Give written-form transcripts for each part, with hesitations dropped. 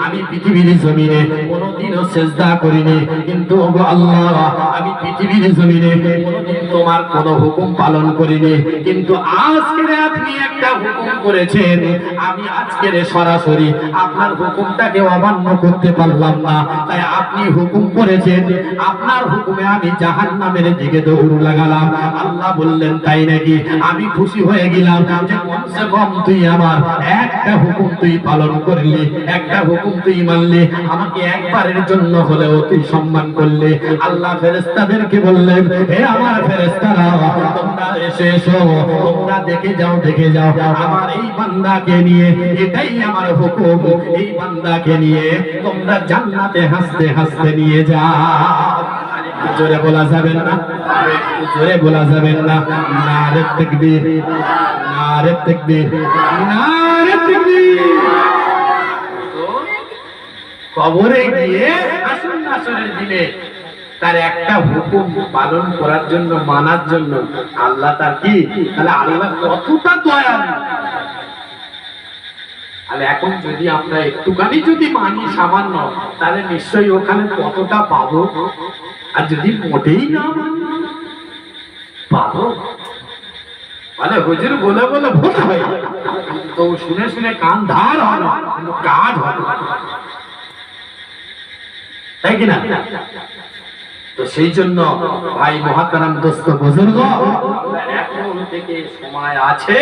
আমি পৃথিবীর জমিনে কোনোদিনও সিজদা করিনি, কিন্তু ওগো আল্লাহ আমি পৃথিবীর জমিনে কোনোদিন তোমার কোনো হুকুম পালন করিনি, কিন্তু আজকে আপনি একটা হুকুম করেছেন, আমি আজকে সরাসরি আপনার হুকুমটাকে অমান্য করতে পারলাম না, তাই আপনি হুকুম করেছেন, আপনার হুকুমে আমি জাহান্নামের দিকে দৌড় লাগালাম। আল্লাহ বললেন তাই নাকি? আমি খুশি হয়ে গেলাম যে কমসে কম তুই আমার একটা হুকুম তুই পালন করলি, একটা হুকুম তুই মানলি, আমাকে একবারের জন্য হলেও তুই সম্মান করলে। আল্লাহ ফেরেশতাদেরকে বললেন, হে আমার ফেরেশতারা, তোমরা এসো, তোমরা দেখে যাও আমার এই বান্দাকে নিয়ে, এটাই আমার হুকুম, এই বান্দাকে নিয়ে তোমরা জান্নাতে হাসতে হাসতে নিয়ে যাও। জোরে বলা যাবেন না? জোরে বলা যাবেন না? নারে তাকবীর, নারে তাকবীর, নারে তাকবীর। কবরে গিয়ে আসুন আসরের দিনে তার একটা হুকুম পালন করার জন্য, মানার জন্য আল্লাহ তার কি, তাহলে আল্লাহ কতটা দয়ালু। তাহলে এখন যদি আমরা একটুখানি যদি মানি সামান্য, তাহলে নিশ্চয়ই ওখানে কতটা পাবো। আর যদি মোটেই না পাবো, মানে হুজুর বলে বলে ভোট হয়, তো শুনে শুনে কান ধার হয় না, কাজ হয়, তাই কিনা? তো সেই জন্য ভাই মহাতারাম দোস্ত বুজুর্গ, এখন থেকে সময় আছে,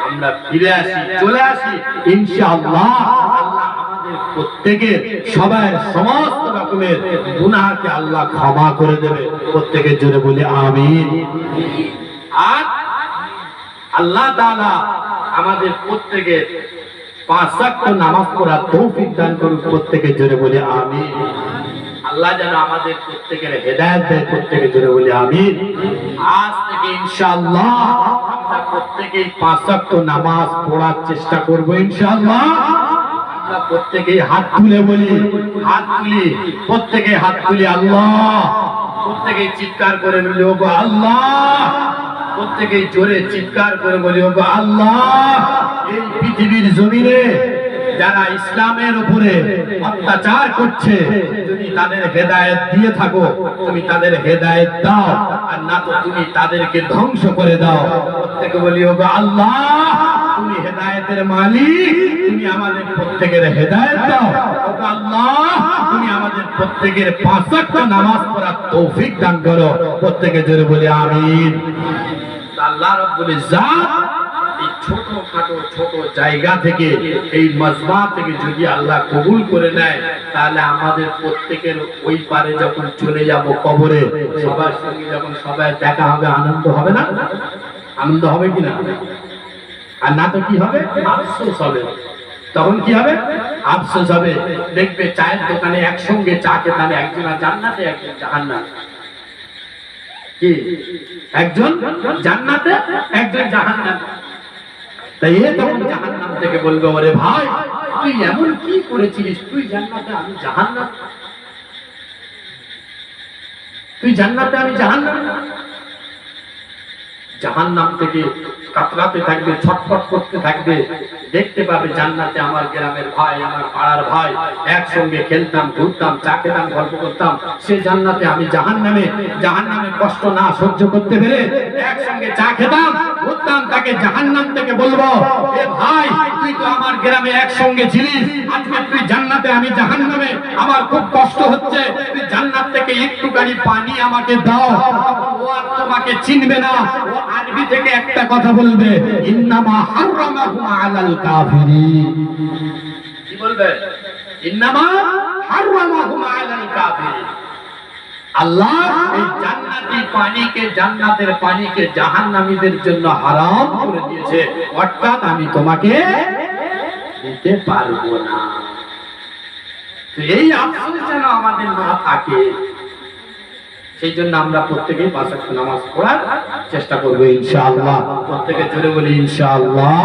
আমরা ফিরে আসি, চলে আসি ইনশাআল্লাহ। আল্লাহ আমাদের প্রত্যেকের সবার সমস্ত রকমের গুনাহকে আল্লাহ ক্ষমা করে দেবে। প্রত্যেকের জন্য বলি আমিন। আর আল্লাহ তাআলা আমাদের প্রত্যেকের 5 ওয়াক্ত নামাজ পড়ার তৌফিক দান করুন। প্রত্যেকের জন্য বলি আমিন। আল্লাহ যেন আমাদের প্রত্যেকের হেদায়েত দেয়। প্রত্যেকের জন্য বলি আমিন। আজ থেকে ইনশাআল্লাহ আমরা প্রত্যেকেই 5 ওয়াক্ত নামাজ পড়ার চেষ্টা করব ইনশাআল্লাহ। আমরা প্রত্যেকেই হাত তুলে বলি, হাত তুলি, প্রত্যেকে হাত তুলি আল্লাহ, প্রত্যেকেই চিৎকার করে বলি ওগো আল্লাহ, প্রত্যেকেই জোরে চিৎকার করে বলি ওগো আল্লাহ। এই পৃথিবীর জমিনে যারা ইসলামের উপরে অত্যাচার করছে, যদি তাদের হেদায়েত দিয়ে থাকো, তুমি তাদের হেদায়েত দাও, আর না তো তুমি তাদেরকে ধ্বংস করে দাও। প্রত্যেকে বলি ওগো আল্লাহ, তুমি হেদায়েতের মালিক, তুমি আমাদের প্রত্যেকের হেদায়েত দাও। ওগো আল্লাহ, তুমি আমাদের প্রত্যেকের 5 ওয়াক্ত নামাজ পড়ার তৌফিক দান করো। প্রত্যেকে জোরে বলি আমিন। আল্লাহ রাব্বুল ইজ্জত এই ছোট জায়গা থেকে, এই মজমা থেকে যদি আল্লাহ কবুল করে নেয়, তাহলে আমাদের প্রত্যেকের ওই পারে যখন চলে যাব কবরে, সবার সঙ্গে যখন সবাই দেখা হবে, আনন্দ হবে না? আনন্দ হবে কিনা? আর না তো কি হবে? আফসোস হবে। তখন কি হবে? আফসোস হবে। দেখবে চায়ের দোকানে একসঙ্গে চা খেতে হবে, একজন জান্নাতে একজন জাহান্নামে। কি? একজন জান্নাতে একজন জাহান্নামে। তাই এ তখন জাহান্নাম থেকে বলবে, ওরে ভাই তুই এমন কি করেছিস, তুই জান্নাতে আমি জাহান্নাম, তুই জান্নাতে আমি জাহান্নাম। জাহান্নাম থেকে কাতরাতে থাকবে, ছটফট করতে থাকবে। দেখতে পাবে জান্নাতে আমার গ্রামের ভাই, আমার পাড়ার ভাই, একসঙ্গে খেলতাম, ঘুরতাম, চা খেতাম, গল্প করতাম। সে জান্নাতে আমি জাহান্নামে, জাহান্নামের কষ্ট না সহ্য করতে পেরে একসঙ্গে চা খেতাম, ঘুরতাম। তাকে জাহান্নাম থেকে বলবো, এ ভাই তুই তো আমার গ্রামে একসঙ্গে ছিলিস, আজকে তুই জান্নাতে আমি জাহান্নামে, আমার খুব কষ্ট হচ্ছে, তুই জান্নাত থেকে একটুখানি পানি আমাকে দাও। ও আর তোমাকে চিনবে না, ও আরবি থেকে একটা কথা বলবে, ইন্নামা হারামাহু আলাল কাফিরিন। কি বলবে? ইন্নামা হারামাহু আলাল কাফিরিন। আল্লাহ এই জান্নাতি পানিকে, জান্নাতের পানিকে জাহান্নামীদের জন্য হারাম করে দিয়েছে, অর্থাৎ আমি তোমাকে দিতে পারবো না। তো এই আফসোস যেন আমাদের না থাকে, সেই জন্য আমরা প্রত্যেকেই 5 ওয়াক্ত নামাজ পড়ার চেষ্টা করবো ইনশাআল্লাহ। প্রত্যেকে জোরে বলি ইনশাআল্লাহ।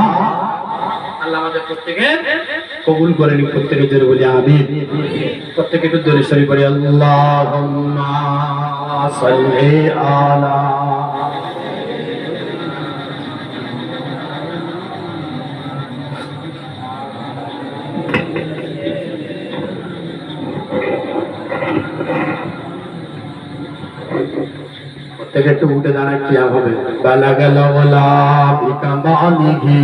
আল্লাহ আমাদের প্রত্যেকে কবুল করে নিন। প্রত্যেকে জোরে বলি আমিন। প্রত্যেকে একটু জোরে সরি পড়ি, আল্লাহুম্মা সাল্লি আলা। একটু উঠে দাঁড়ায় কি হবে? বালাগাল ওয়ালা বিকামালিহি।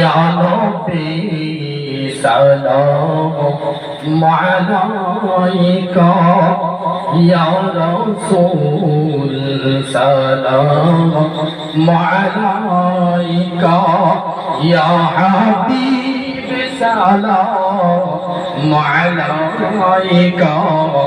يا ربي سلام عليك يا رسول سلام عليك يا حبيب سلام عليك